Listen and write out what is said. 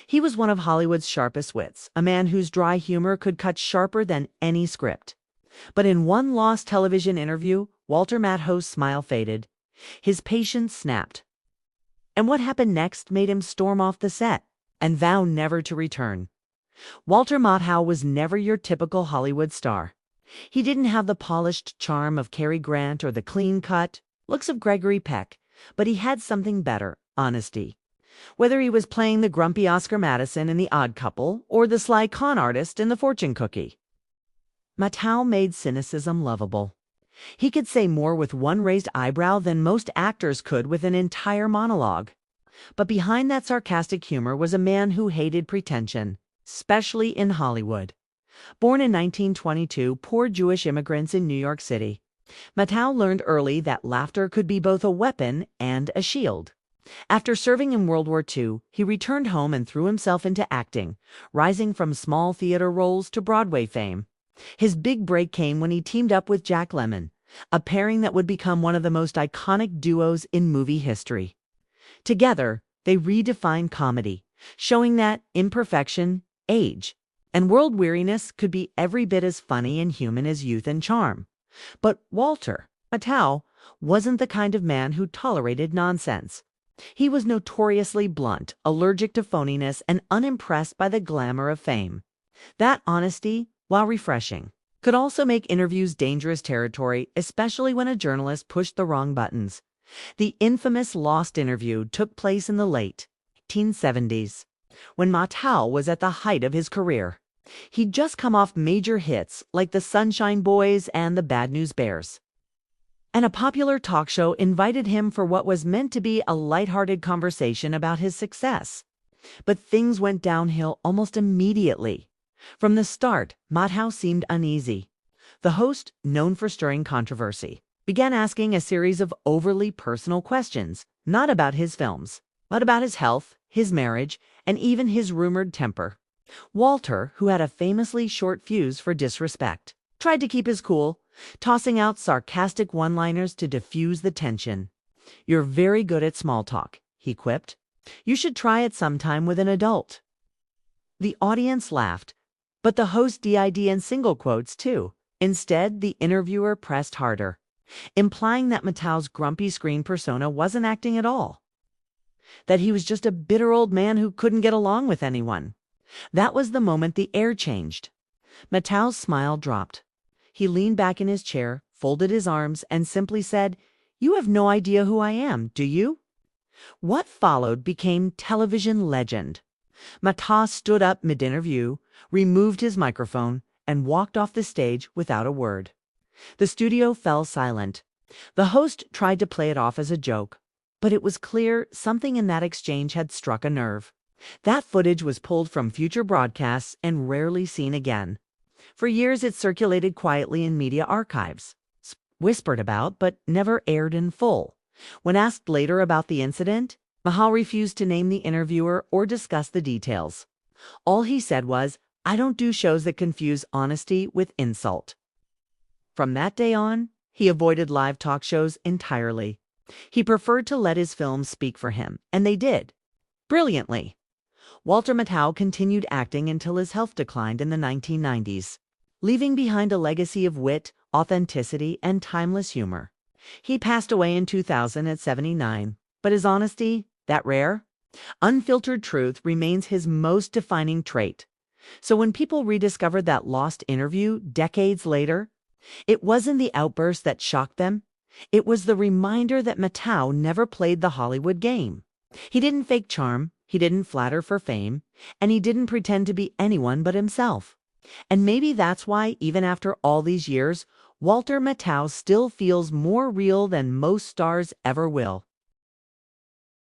He was one of Hollywood's sharpest wits, a man whose dry humor could cut sharper than any script. But in one lost television interview, Walter Matthau's smile faded. His patience snapped. And what happened next made him storm off the set and vow never to return. Walter Matthau was never your typical Hollywood star. He didn't have the polished charm of Cary Grant or the clean-cut looks of Gregory Peck, but he had something better: honesty. Whether he was playing the grumpy Oscar Madison in The Odd Couple or the sly con artist in The Fortune Cookie, Matthau made cynicism lovable. He could say more with one raised eyebrow than most actors could with an entire monologue. But behind that sarcastic humor was a man who hated pretension, especially in Hollywood. Born in 1922, poor Jewish immigrants in New York City, Matthau learned early that laughter could be both a weapon and a shield. After serving in World War II, he returned home and threw himself into acting, rising from small theater roles to Broadway fame. His big break came when he teamed up with Jack Lemmon, a pairing that would become one of the most iconic duos in movie history. Together, they redefined comedy, showing that imperfection, age, and world weariness could be every bit as funny and human as youth and charm. But Walter Matthau wasn't the kind of man who tolerated nonsense. He was notoriously blunt, allergic to phoniness, and unimpressed by the glamour of fame. That honesty, while refreshing, could also make interviews dangerous territory, especially when a journalist pushed the wrong buttons. The infamous Lost interview took place in the late 1970s, when Matthau was at the height of his career. He'd just come off major hits like The Sunshine Boys and The Bad News Bears. And a popular talk show invited him for what was meant to be a lighthearted conversation about his success. But things went downhill almost immediately. From the start, Matthau seemed uneasy. The host, known for stirring controversy, began asking a series of overly personal questions, not about his films, but about his health, his marriage, and even his rumored temper. Walter, who had a famously short fuse for disrespect, tried to keep his cool, tossing out sarcastic one-liners to diffuse the tension. "You're very good at small talk," he quipped. "You should try it sometime with an adult." The audience laughed, but the host did in single quotes too. Instead, the interviewer pressed harder, implying that Matthau's grumpy screen persona wasn't acting at all, that he was just a bitter old man who couldn't get along with anyone. That was the moment the air changed. Matthau's smile dropped. He leaned back in his chair, folded his arms, and simply said, "You have no idea who I am, do you?" What followed became television legend. Matthau stood up mid-interview, removed his microphone, and walked off the stage without a word. The studio fell silent. The host tried to play it off as a joke, but it was clear something in that exchange had struck a nerve. That footage was pulled from future broadcasts and rarely seen again. For years it circulated quietly in media archives, whispered about but never aired in full. When asked later about the incident, Matthau refused to name the interviewer or discuss the details. All he said was, "I don't do shows that confuse honesty with insult." From that day on, he avoided live talk shows entirely. He preferred to let his films speak for him, and they did. Brilliantly. Walter Matthau continued acting until his health declined in the 1990s, leaving behind a legacy of wit, authenticity, and timeless humor. He passed away in 2000 at 79, but his honesty, that rare, unfiltered truth, remains his most defining trait. So when people rediscovered that lost interview decades later, it wasn't the outburst that shocked them. It was the reminder that Matthau never played the Hollywood game. He didn't fake charm, he didn't flatter for fame, and he didn't pretend to be anyone but himself. And maybe that's why, even after all these years, Walter Matthau still feels more real than most stars ever will.